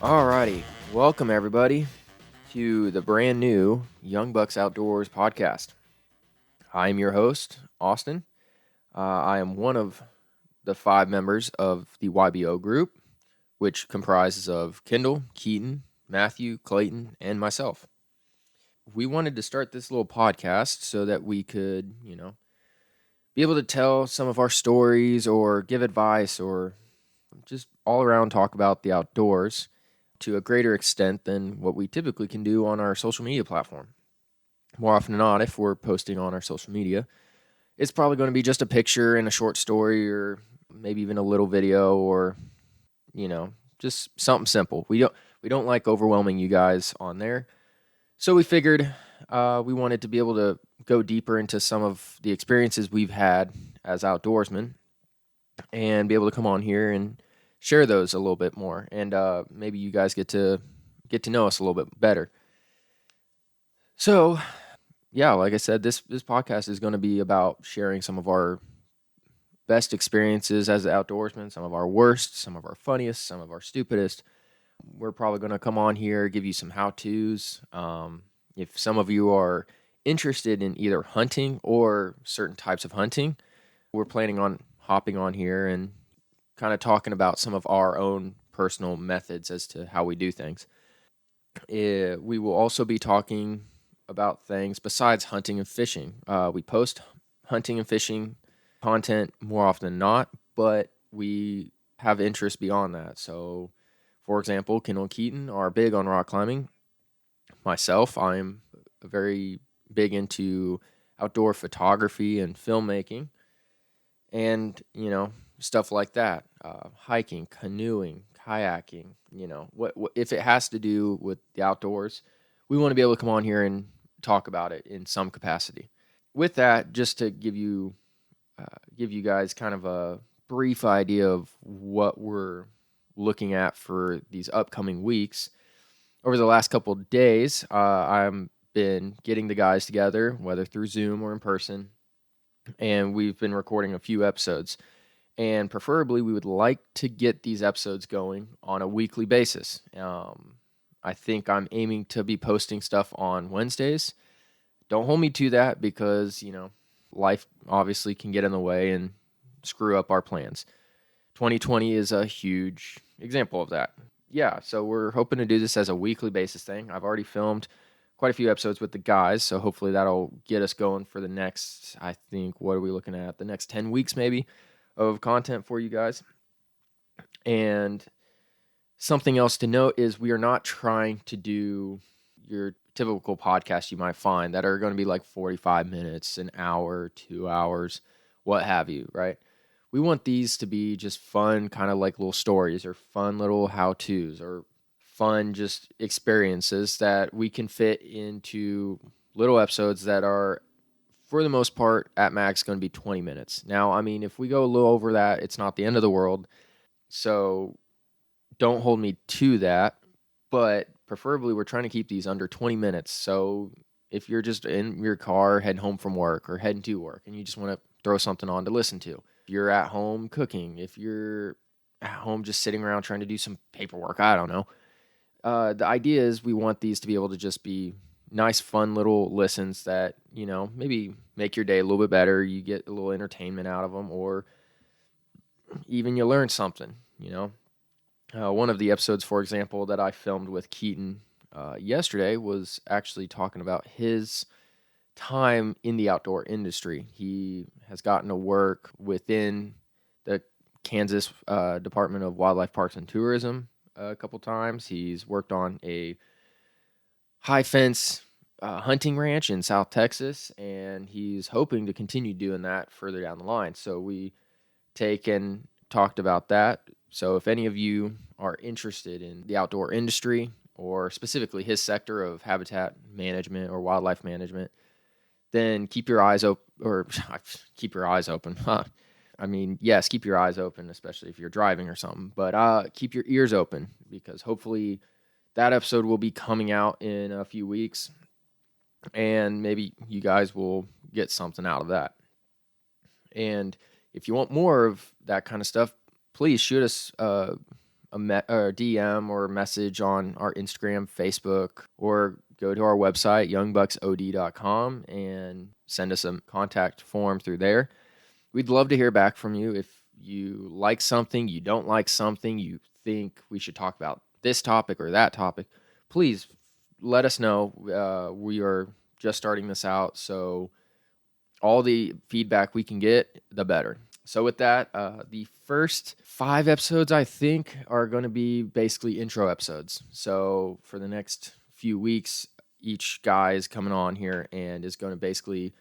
Alrighty, welcome everybody to the brand new Young Bucks Outdoors podcast. I am your host, Austin. I am one of the 5 members of the YBO group, which comprises of Kendall, Keaton, Matthew, Clayton, and myself. We wanted to start this little podcast so that we could, be able to tell some of our stories or give advice or just all around talk about the outdoors to a greater extent than what we typically can do on our social media platform. More often than not, if we're posting on our social media, it's probably going to be just a picture and a short story or maybe even a little video or, just something simple. We don't like overwhelming you guys on there. So we figured we wanted to be able to go deeper into some of the experiences we've had as outdoorsmen and be able to come on here and share those a little bit more, and maybe you guys get to know us a little bit better. So, yeah, like I said, this podcast is going to be about sharing some of our best experiences as outdoorsmen, some of our worst, some of our funniest, some of our stupidest. We're probably going to come on here, give you some how-tos. If some of you are interested in either hunting or certain types of hunting, we're planning on hopping on here and kind of talking about some of our own personal methods as to how we do things. We will also be talking about things besides hunting and fishing. We post hunting and fishing content more often than not, but we have interest beyond that. So, for example, Kendall and Keaton are big on rock climbing. Myself, I'm very big into outdoor photography and filmmaking. And, stuff like that, hiking, canoeing, kayaking, what if it has to do with the outdoors, we want to be able to come on here and talk about it in some capacity. With that, just to give you guys kind of a brief idea of what we're looking at for these upcoming weeks. Over the last couple of days, I've been getting the guys together, whether through Zoom or in person, and we've been recording a few episodes. And preferably, we would like to get these episodes going on a weekly basis. I think I'm aiming to be posting stuff on Wednesdays. Don't hold me to that because, life obviously can get in the way and screw up our plans. 2020 is a huge example of that. Yeah, so we're hoping to do this as a weekly basis thing. I've already filmed quite a few episodes with the guys, so hopefully that'll get us going for the next, I think, what are we looking at? The next 10 weeks maybe of content for you guys. And something else to note is we are not trying to do your typical podcast you might find that are going to be like 45 minutes, an hour, 2 hours, what have you, right? We want these to be just fun, kind of like little stories or fun little how-tos or fun just experiences that we can fit into little episodes that are, for the most part, at max going to be 20 minutes. Now, I mean, if we go a little over that, it's not the end of the world. So don't hold me to that. But preferably, we're trying to keep these under 20 minutes. So if you're just in your car heading home from work or heading to work and you just want to throw something on to listen to, if you're at home cooking, if you're at home just sitting around trying to do some paperwork, I don't know. The idea is we want these to be able to just be nice, fun little listens that, maybe make your day a little bit better. You get a little entertainment out of them, or even you learn something, One of the episodes, for example, that I filmed with Keaton yesterday was actually talking about his time in the outdoor industry. He has gotten to work within the Kansas Department of Wildlife Parks and Tourism a couple times. He's worked on a high fence hunting ranch in South Texas, and he's hoping to continue doing that further down the line. So we talked about that. So if any of you are interested in the outdoor industry or specifically his sector of habitat management or wildlife management, then keep your eyes open, or keep your eyes open. I mean, yes, keep your eyes open, especially if you're driving or something, but keep your ears open because hopefully that episode will be coming out in a few weeks. and maybe you guys will get something out of that. And if you want more of that kind of stuff, please shoot us or DM or message on our Instagram, Facebook, or go to our website, youngbucksod.com, and send us a contact form through there. We'd love to hear back from you. If you like something, you don't like something, you think we should talk about this topic or that topic, please let us know. We are just starting this out, so all the feedback we can get, the better. So with that, the first 5 episodes, I think, are going to be basically intro episodes. So for the next few weeks, each guy is coming on here and is going to basically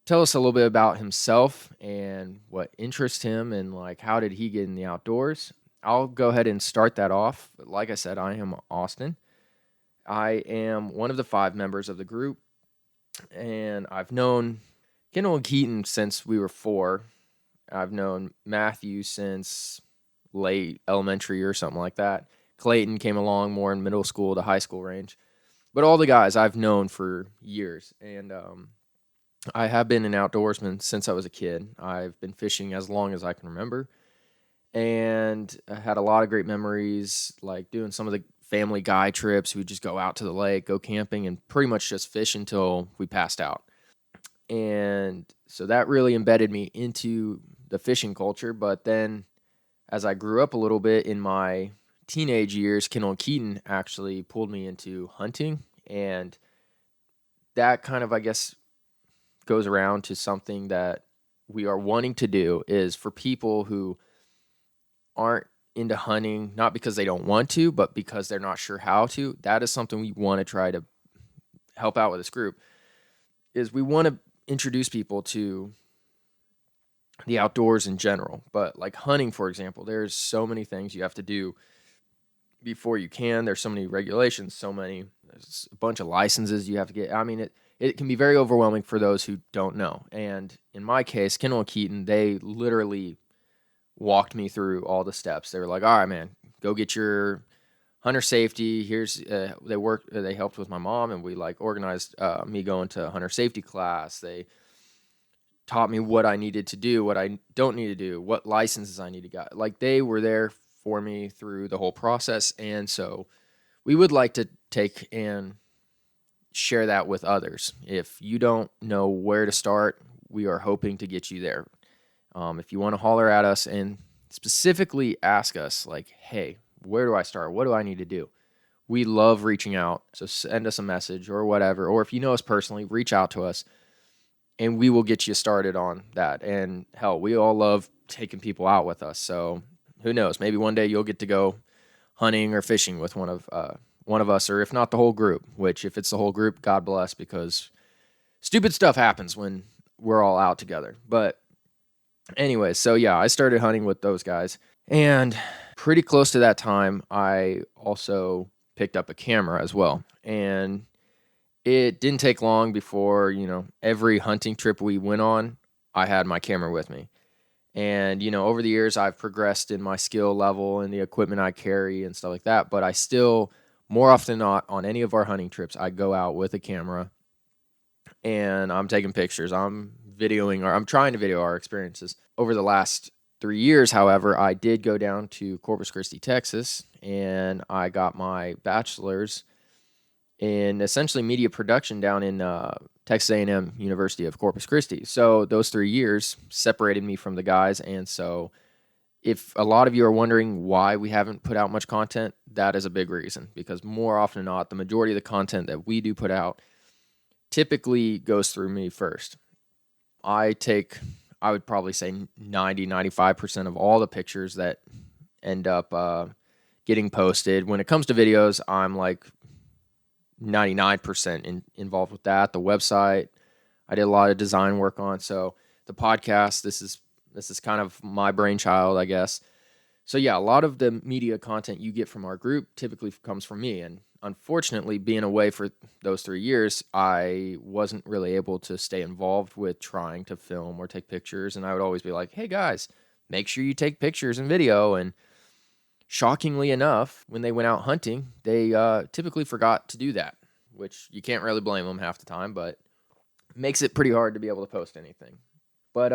tell us a little bit about himself and what interests him and like how did he get in the outdoors. I'll go ahead and start that off. Like I said, I am Austin. I am one of the 5 members of the group, and I've known Kendall and Keaton since we were 4. I've known Matthew since late elementary or something like that. Clayton came along more in middle school to high school range. But all the guys I've known for years. And I have been an outdoorsman since I was a kid. I've been fishing as long as I can remember. And I had a lot of great memories, like doing some of the family guy trips. We'd just go out to the lake, go camping, and pretty much just fish until we passed out. And so that really embedded me into the fishing culture. But then as I grew up a little bit in my teenage years, Kendall and Keaton actually pulled me into hunting. And that kind of, I guess, goes around to something that we are wanting to do is for people who aren't into hunting, not because they don't want to, but because they're not sure how to. That is something we want to try to help out with this group, is we want to introduce people to the outdoors in general. But like hunting, for example, there's so many things you have to do before you can. There's so many regulations, there's a bunch of licenses you have to get. I mean, it can be very overwhelming for those who don't know. And in my case, Kendall and Keaton, they literally walked me through all the steps. They were like, all right, man, go get your hunter safety. Here's they helped with my mom, and we like organized me going to hunter safety class. They taught me what I needed to do, what I don't need to do, what licenses I need to get. Like, they were there for me through the whole process. And so we would like to take and share that with others. If you don't know where to start, we are hoping to get you there. If you want to holler at us and specifically ask us, like, hey, where do I start? What do I need to do? We love reaching out. So send us a message or whatever. Or if you know us personally, reach out to us and we will get you started on that. And hell, we all love taking people out with us. So who knows? Maybe one day you'll get to go hunting or fishing with one of us, or if not the whole group, which if it's the whole group, God bless, because stupid stuff happens when we're all out together. But anyway, so yeah, I started hunting with those guys. And pretty close to that time, I also picked up a camera as well. And it didn't take long before, every hunting trip we went on, I had my camera with me. And, over the years, I've progressed in my skill level and the equipment I carry and stuff like that. But I still, more often than not, on any of our hunting trips, I go out with a camera and I'm taking pictures. I'm trying to video our experiences. Over the last 3 years, however, I did go down to Corpus Christi, Texas, and I got my bachelor's in essentially media production down in Texas A&M University of Corpus Christi. So those 3 years separated me from the guys. And so if a lot of you are wondering why we haven't put out much content, that is a big reason. Because more often than not, the majority of the content that we do put out typically goes through me first. I would probably say 95% of all the pictures that end up getting posted. When it comes to videos, I'm like 99% involved with that. The website, I did a lot of design work on. So the podcast, this is kind of my brainchild, I guess. So yeah, a lot of the media content you get from our group typically comes from me. And unfortunately, being away for those 3 years, I wasn't really able to stay involved with trying to film or take pictures. And I would always be like, hey guys, make sure you take pictures and video. And shockingly enough, when they went out hunting, they typically forgot to do that. which you can't really blame them half the time, but it makes it pretty hard to be able to post anything. But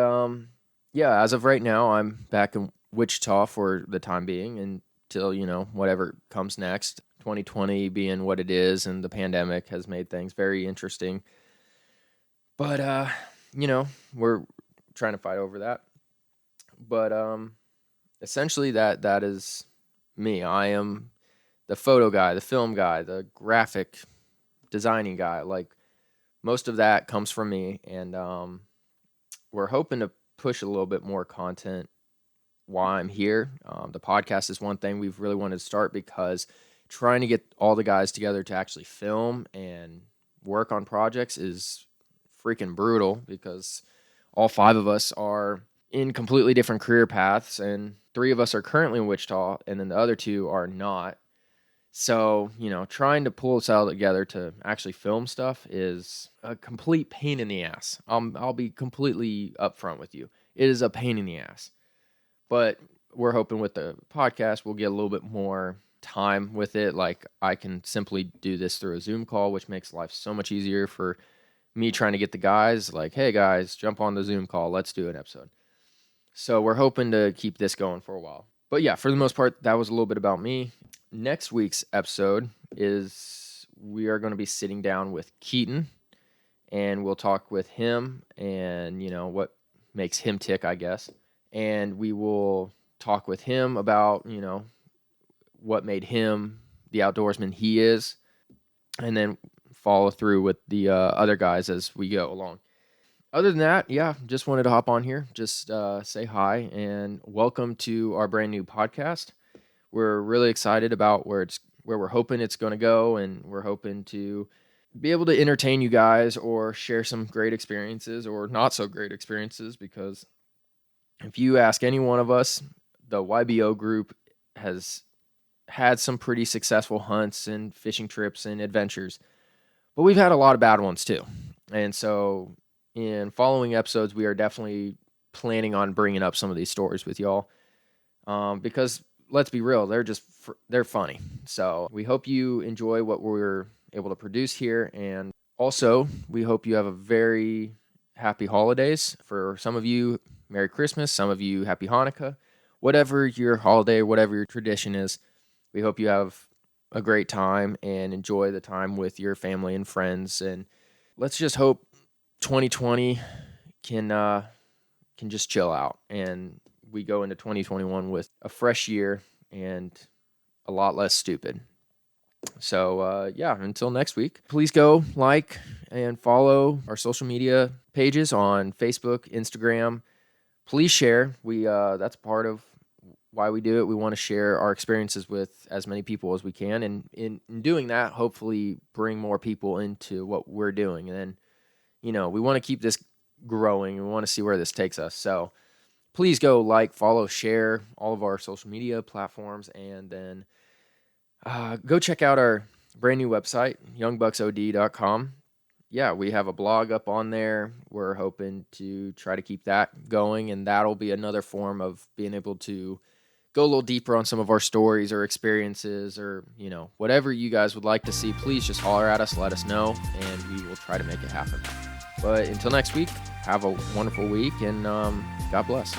yeah, as of right now, I'm back in Wichita for the time being until, whatever comes next. 2020 being what it is, and the pandemic has made things very interesting. But, we're trying to fight over that. But essentially that is me. I am the photo guy, the film guy, the graphic designing guy. Like, most of that comes from me, and we're hoping to push a little bit more content while I'm here. The podcast is one thing we've really wanted to start, because trying to get all the guys together to actually film and work on projects is freaking brutal, because all 5 of us are in completely different career paths, and 3 of us are currently in Wichita, and then the other 2 are not. So, trying to pull us all together to actually film stuff is a complete pain in the ass. I'll be completely upfront with you. It is a pain in the ass. But we're hoping with the podcast, we'll get a little bit more time with it. Like, I can simply do this through a Zoom call, which makes life so much easier for me trying to get the guys. Like, hey guys, jump on the Zoom call. Let's do an episode. So we're hoping to keep this going for a while. But yeah, for the most part, that was a little bit about me. Next week's episode is we are going to be sitting down with Keaton, and we'll talk with him and, what makes him tick, I guess. And we will talk with him about, what made him the outdoorsman he is, and then follow through with the other guys as we go along. Other than that, yeah, just wanted to hop on here, just say hi, and welcome to our brand new podcast. We're really excited about where we're hoping it's going to go, and we're hoping to be able to entertain you guys or share some great experiences or not so great experiences, because if you ask any one of us, the YBO group has had some pretty successful hunts and fishing trips and adventures, but we've had a lot of bad ones too. And so in following episodes, we are definitely planning on bringing up some of these stories with y'all, because let's be real, they're funny. So we hope you enjoy what we're able to produce here, and also we hope you have a very happy holidays. For some of you, Merry Christmas. Some of you, Happy Hanukkah. Whatever your holiday, whatever your tradition is, we hope you have a great time and enjoy the time with your family and friends. And let's just hope 2020 can just chill out, and we go into 2021 with a fresh year and a lot less stupid. So, yeah, until next week, please go like and follow our social media pages on Facebook, Instagram. Please share. That's part of why we do it. We want to share our experiences with as many people as we can, and in doing that, hopefully bring more people into what we're doing. And then, we want to keep this growing. We want to see where this takes us. So please go like, follow, share all of our social media platforms, and then go check out our brand new website, youngbucksod.com. Yeah, we have a blog up on there. We're hoping to try to keep that going, and that'll be another form of being able to go a little deeper on some of our stories or experiences, or, whatever you guys would like to see. Please just holler at us, let us know, and we will try to make it happen. But until next week, have a wonderful week, and God bless.